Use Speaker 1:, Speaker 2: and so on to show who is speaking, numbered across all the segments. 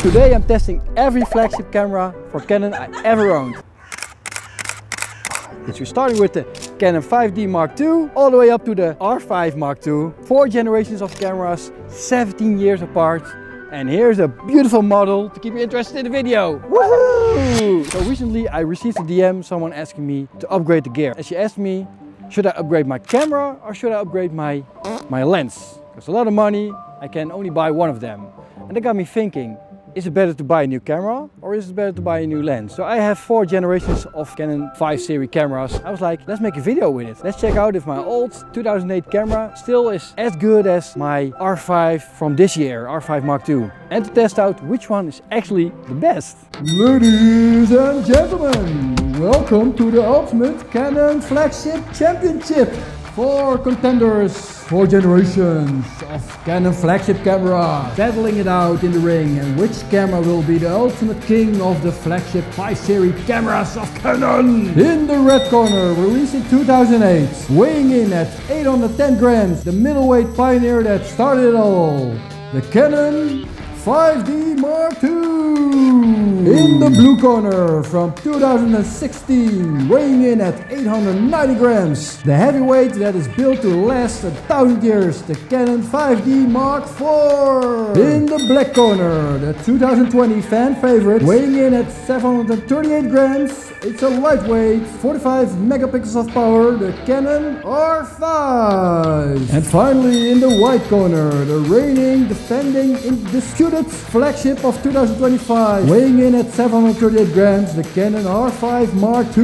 Speaker 1: Today I'm testing every flagship camera for Canon I ever owned. We're starting with the Canon 5D Mark II all the way up to the R5 Mark II. 4 generations of cameras, 17 years apart. And here's a beautiful model to keep you interested in the video. Woohoo! So recently I received a DM, someone asking me to upgrade the gear. And she asked me, should I upgrade my camera or should I upgrade my lens? It's a lot of money, I can only buy one of them. And that got me thinking, is it better to buy a new camera or is it better to buy a new lens? So I have 4 generations of Canon 5 series cameras. I was like, let's make a video with it. Let's check out if my old 2008 camera still is as good as my R5 from this year, R5 Mark II. And to test out which one is actually the best. Ladies and gentlemen, welcome to the ultimate Canon Flagship Championship. 4 contenders, 4 generations of Canon flagship camera, battling it out in the ring, and which camera will be the ultimate king of the flagship 5 series cameras of Canon? In the red corner, released in 2008, weighing in at 810 grams, the middleweight pioneer that started it all, the Canon 5D Mark II. In the blue corner, from 2016, weighing in at 890 grams, the heavyweight that is built to last 1,000 years, the Canon 5D Mark IV. In the black corner, the 2020 fan favorite, weighing in at 738 grams, it's a lightweight, 45 megapixels of power, the Canon R5. And finally, in the white corner, the reigning, defending, undisputed flagship of 2025, weighing in at 738 grams, the Canon R5 Mark II.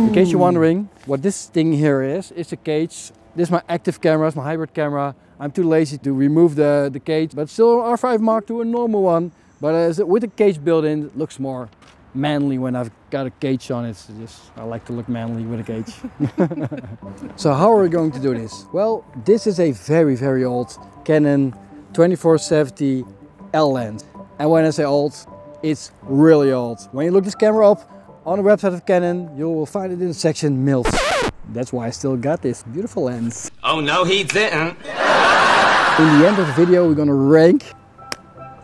Speaker 1: In case you're wondering what this thing here is a cage. This is my active camera, it's my hybrid camera. I'm too lazy to remove the cage, but still an R5 Mark II, a normal one. But with a cage built in, it looks more manly when I've got a cage on it. I like to look manly with a cage. So how are we going to do this? Well, this is a very old Canon 2470 L lens. And when I say old, it's really old. When you look this camera up on the website of Canon, you will find it in the section MILF. That's why I still got this beautiful lens.
Speaker 2: Oh no, he didn't.
Speaker 1: In the end of the video, we're gonna rank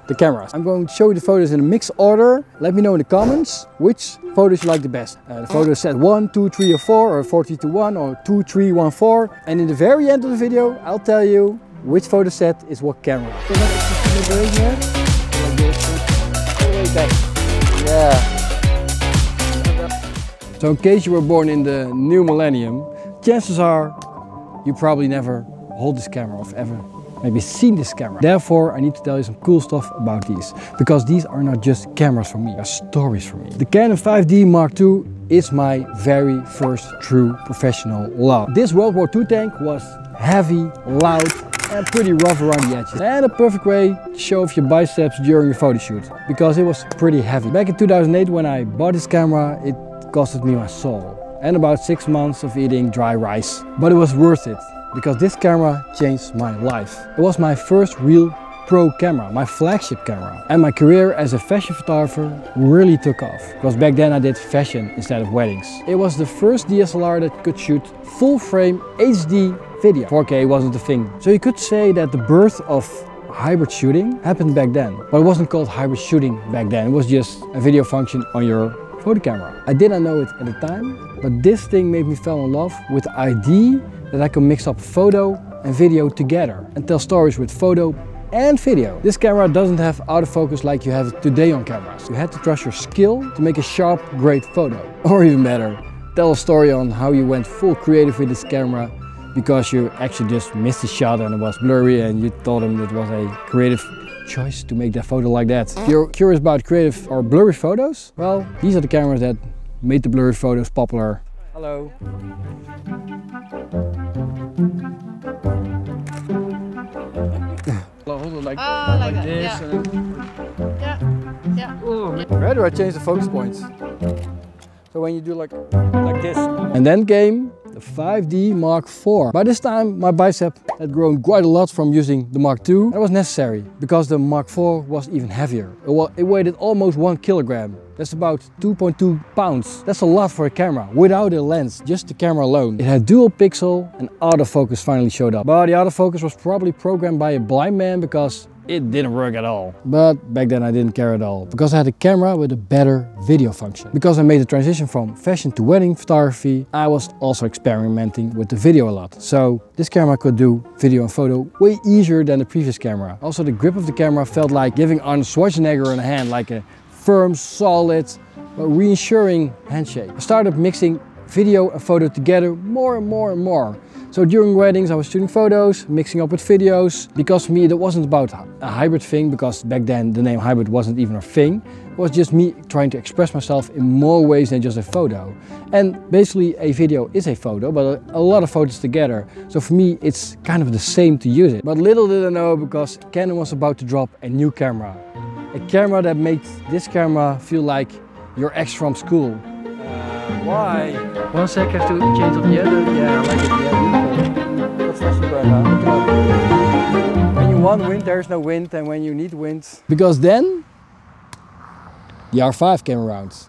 Speaker 1: the cameras. I'm going to show you the photos in a mixed order. Let me know in the comments which photos you like the best. The photos set 1, 2, 3 or 4, or 4, 3, 2, 1, or 2, 3, 1, 4. And in the very end of the video, I'll tell you which photo set is what camera. So let's here. Like this. All the way back. Yeah. So in case you were born in the new millennium, chances are you probably never hold this camera or ever maybe seen this camera. Therefore, I need to tell you some cool stuff about these, because these are not just cameras for me, they're stories for me. The Canon 5D Mark II is my very first true professional love. This World War II tank was heavy, loud, and pretty rough around the edges. And a perfect way to show off your biceps during your photo shoot, because it was pretty heavy. Back in 2008, when I bought this camera, it costed me my soul and about 6 months of eating dry rice. But it was worth it, because this camera changed my life. It was my first real pro camera, my flagship camera. And my career as a fashion photographer really took off, because back then I did fashion instead of weddings. It was the first DSLR that could shoot full frame HD video. 4K wasn't a thing. So you could say that the birth of hybrid shooting happened back then. But it wasn't called hybrid shooting back then. It was just a video function on your photo camera. I did not know it at the time, but this thing made me fall in love with the idea that I could mix up photo and video together and tell stories with photo and video. This camera doesn't have autofocus like you have today on cameras. You had to trust your skill to make a sharp, great photo. Or even better, tell a story on how you went full creative with this camera because you actually just missed a shot and it was blurry and you told them it was a creative choice to make that photo like that. If you're curious about creative or blurry photos, well, these are the cameras that made the blurry photos popular. Hello. Hold it like this.
Speaker 3: Yeah.
Speaker 1: And then...
Speaker 3: Yeah.
Speaker 1: Where do I change the focus points? So when you do like this. And then came the 5D Mark IV. By this time my bicep had grown quite a lot from using the Mark II. That was necessary because the Mark IV was even heavier. It weighed almost 1 kilogram. That's about 2.2 pounds. That's a lot for a camera, without a lens, just the camera alone. It had dual pixel and autofocus finally showed up. But the autofocus was probably programmed by a blind man because it didn't work at all. But back then I didn't care at all, because I had a camera with a better video function. Because I made the transition from fashion to wedding photography, I was also experimenting with the video a lot. So this camera could do video and photo way easier than the previous camera. Also the grip of the camera felt like giving Arnold Schwarzenegger in a hand, like a firm, solid, but reassuring handshake. I started mixing video and photo together more and more and more. So during weddings I was shooting photos, mixing up with videos, because for me it wasn't about a hybrid thing, because back then the name hybrid wasn't even a thing. It was just me trying to express myself in more ways than just a photo. And basically a video is a photo, but a lot of photos together. So for me it's kind of the same to use it. But little did I know, because Canon was about to drop a new camera. A camera that made this camera feel like your ex from school. Why? One sec, I have to change on the other. Yeah, I like it. Yeah, beautiful. That's not so bad, huh? When you want wind, there's no wind, and when you need wind. Because then, the R5 came around.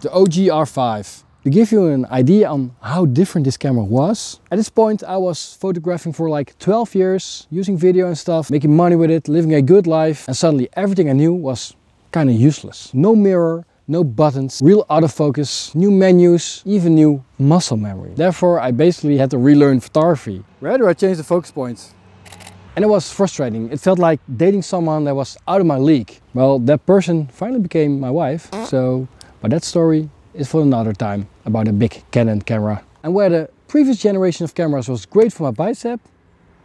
Speaker 1: The OG R5. To give you an idea on how different this camera was, at this point I was photographing for like 12 years, using video and stuff, making money with it, living a good life, and suddenly everything I knew was kind of useless. No mirror, no buttons, real autofocus, new menus, even new muscle memory. Therefore I basically had to relearn photography. Rather I changed the focus points. And it was frustrating. It felt like dating someone that was out of my league. Well, that person finally became my wife, but that story is for another time, about a big Canon camera. And where the previous generation of cameras was great for my bicep,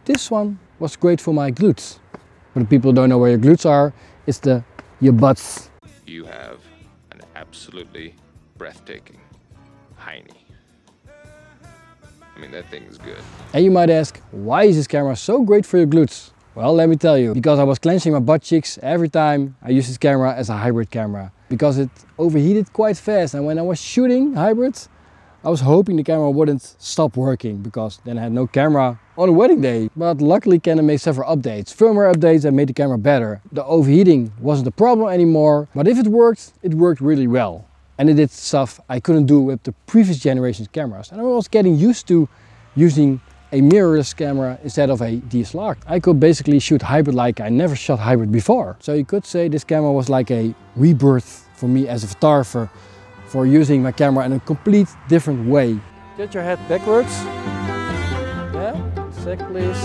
Speaker 1: this one was great for my glutes. For the people who don't know where your glutes are, it's your butts.
Speaker 2: You have an absolutely breathtaking hiney. I mean, that thing is good.
Speaker 1: And you might ask, why is this camera so great for your glutes? Well, let me tell you, because I was clenching my butt cheeks every time I used this camera as a hybrid camera. Because it overheated quite fast, and when I was shooting hybrids, I was hoping the camera wouldn't stop working, because then I had no camera on a wedding day. But luckily Canon made several updates, firmware updates that made the camera better. The overheating wasn't a problem anymore, but if it worked really well. And it did stuff I couldn't do with the previous generation's cameras. And I was getting used to using a mirrorless camera instead of a DSLR. I could basically shoot hybrid like I never shot hybrid before. So you could say this camera was like a rebirth for me as a photographer, for using my camera in a complete different way. Get your head backwards. Yeah, sec please.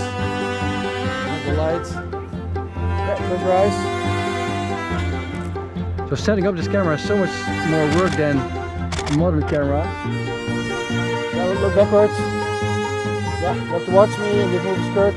Speaker 1: The light. Yeah, close your eyes. So setting up this camera is so much more work than a modern camera. Yeah, look backwards. Yeah, you have to watch me and you move the skirt.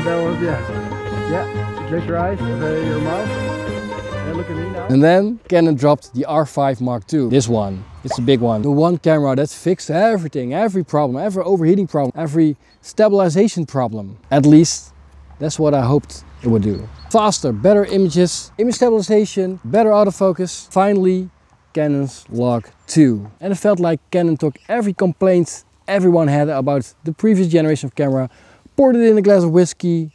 Speaker 1: That was, yeah, close your eyes, your mouth. Yeah, look at me now. And then Canon dropped the R5 Mark II. This one, it's a big one. The one camera that fixed everything, every problem, every overheating problem, every stabilization problem. At least that's what I hoped it would do. Faster, better images, image stabilization, better autofocus. Finally, Canon's Log 2. And it felt like Canon took every complaint everyone had about the previous generation of camera, poured it in a glass of whiskey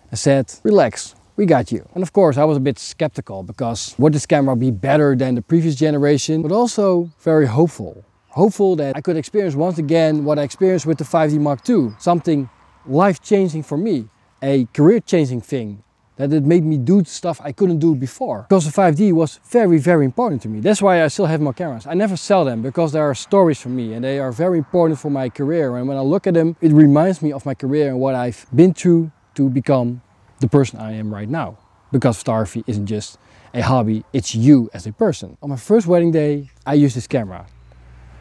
Speaker 1: and said, relax, we got you. And of course I was a bit skeptical, because would this camera be better than the previous generation? But also very hopeful. Hopeful that I could experience once again what I experienced with the 5D Mark II. Something life-changing for me. A career-changing thing. That it made me do stuff I couldn't do before. Because the 5D was very important to me. That's why I still have more cameras. I never sell them, because they are stories for me and they are very important for my career. And when I look at them, it reminds me of my career and what I've been through to become the person I am right now. Because photography isn't just a hobby, it's you as a person. On my first wedding day, I used this camera.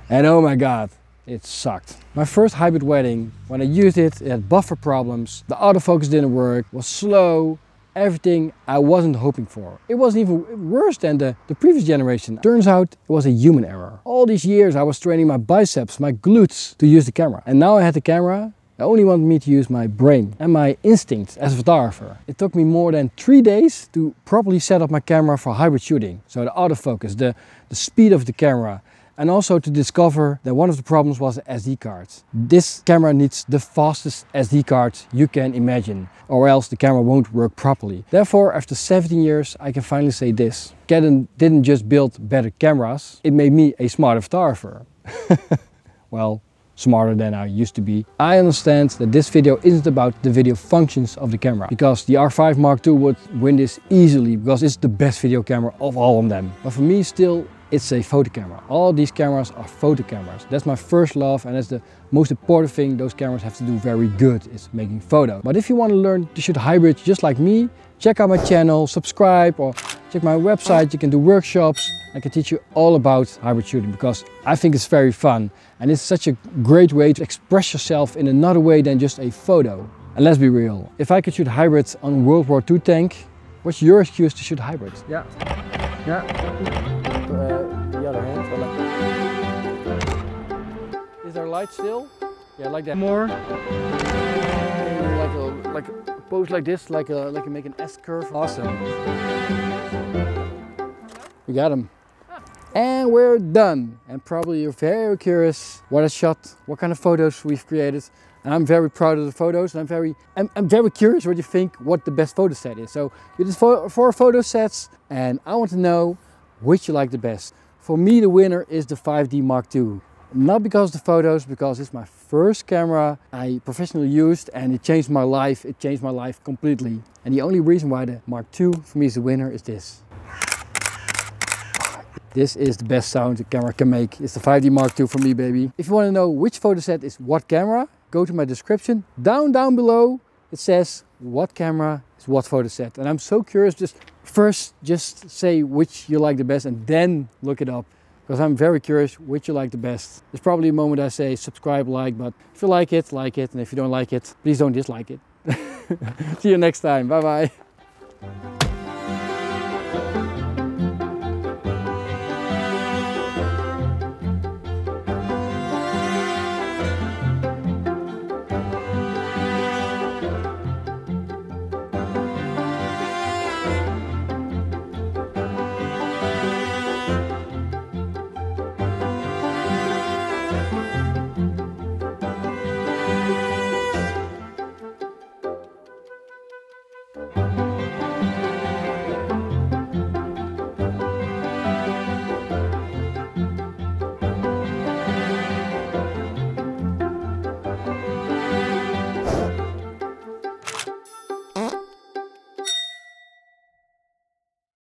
Speaker 1: And oh my God, it sucked. My first hybrid wedding, when I used it, it had buffer problems, the autofocus didn't work, was slow, everything I wasn't hoping for. It wasn't even worse than the previous generation. Turns out it was a human error. All these years I was training my biceps, my glutes to use the camera. And now I had the camera that only wanted me to use my brain and my instincts as a photographer. It took me more than 3 days to properly set up my camera for hybrid shooting. So the autofocus, the speed of the camera, and also to discover that one of the problems was the SD cards. This camera needs the fastest SD cards you can imagine, or else the camera won't work properly. Therefore, after 17 years, I can finally say this. Canon didn't just build better cameras, it made me a smarter photographer. Well, smarter than I used to be. I understand that this video isn't about the video functions of the camera, because the R5 Mark II would win this easily because it's the best video camera of all of them. But for me still, it's a photo camera. All these cameras are photo cameras. That's my first love, and that's the most important thing those cameras have to do very good, is making photos. But if you want to learn to shoot hybrids just like me, check out my channel, subscribe, or check my website. You can do workshops. I can teach you all about hybrid shooting because I think it's very fun. And it's such a great way to express yourself in another way than just a photo. And let's be real, if I could shoot hybrids on a World War II tank, what's your excuse to shoot hybrids? Yeah. The other hand. Is there light still? Yeah, like that. More. Like a pose like this, like you make an S curve. Awesome. We got him. And we're done. And probably you're very curious what I shot, what kind of photos we've created. And I'm very proud of the photos, and I'm very curious what you think what the best photo set is. So we did four photo sets, and I want to know which you like the best. For me, the winner is the 5D Mark II. Not because of the photos, because it's my first camera I professionally used, and it changed my life. It changed my life completely. And the only reason why the Mark II for me is the winner is this. This is the best sound the camera can make. It's the 5D Mark II for me, baby. If you want to know which photo set is what camera, go to my description. Down below, it says what camera is what photo set. And I'm so curious, just say which you like the best and then look it up. Because I'm very curious which you like the best. There's probably a moment I say subscribe, like, but if you like it, and if you don't like it, please don't dislike it. See you next time. Bye bye.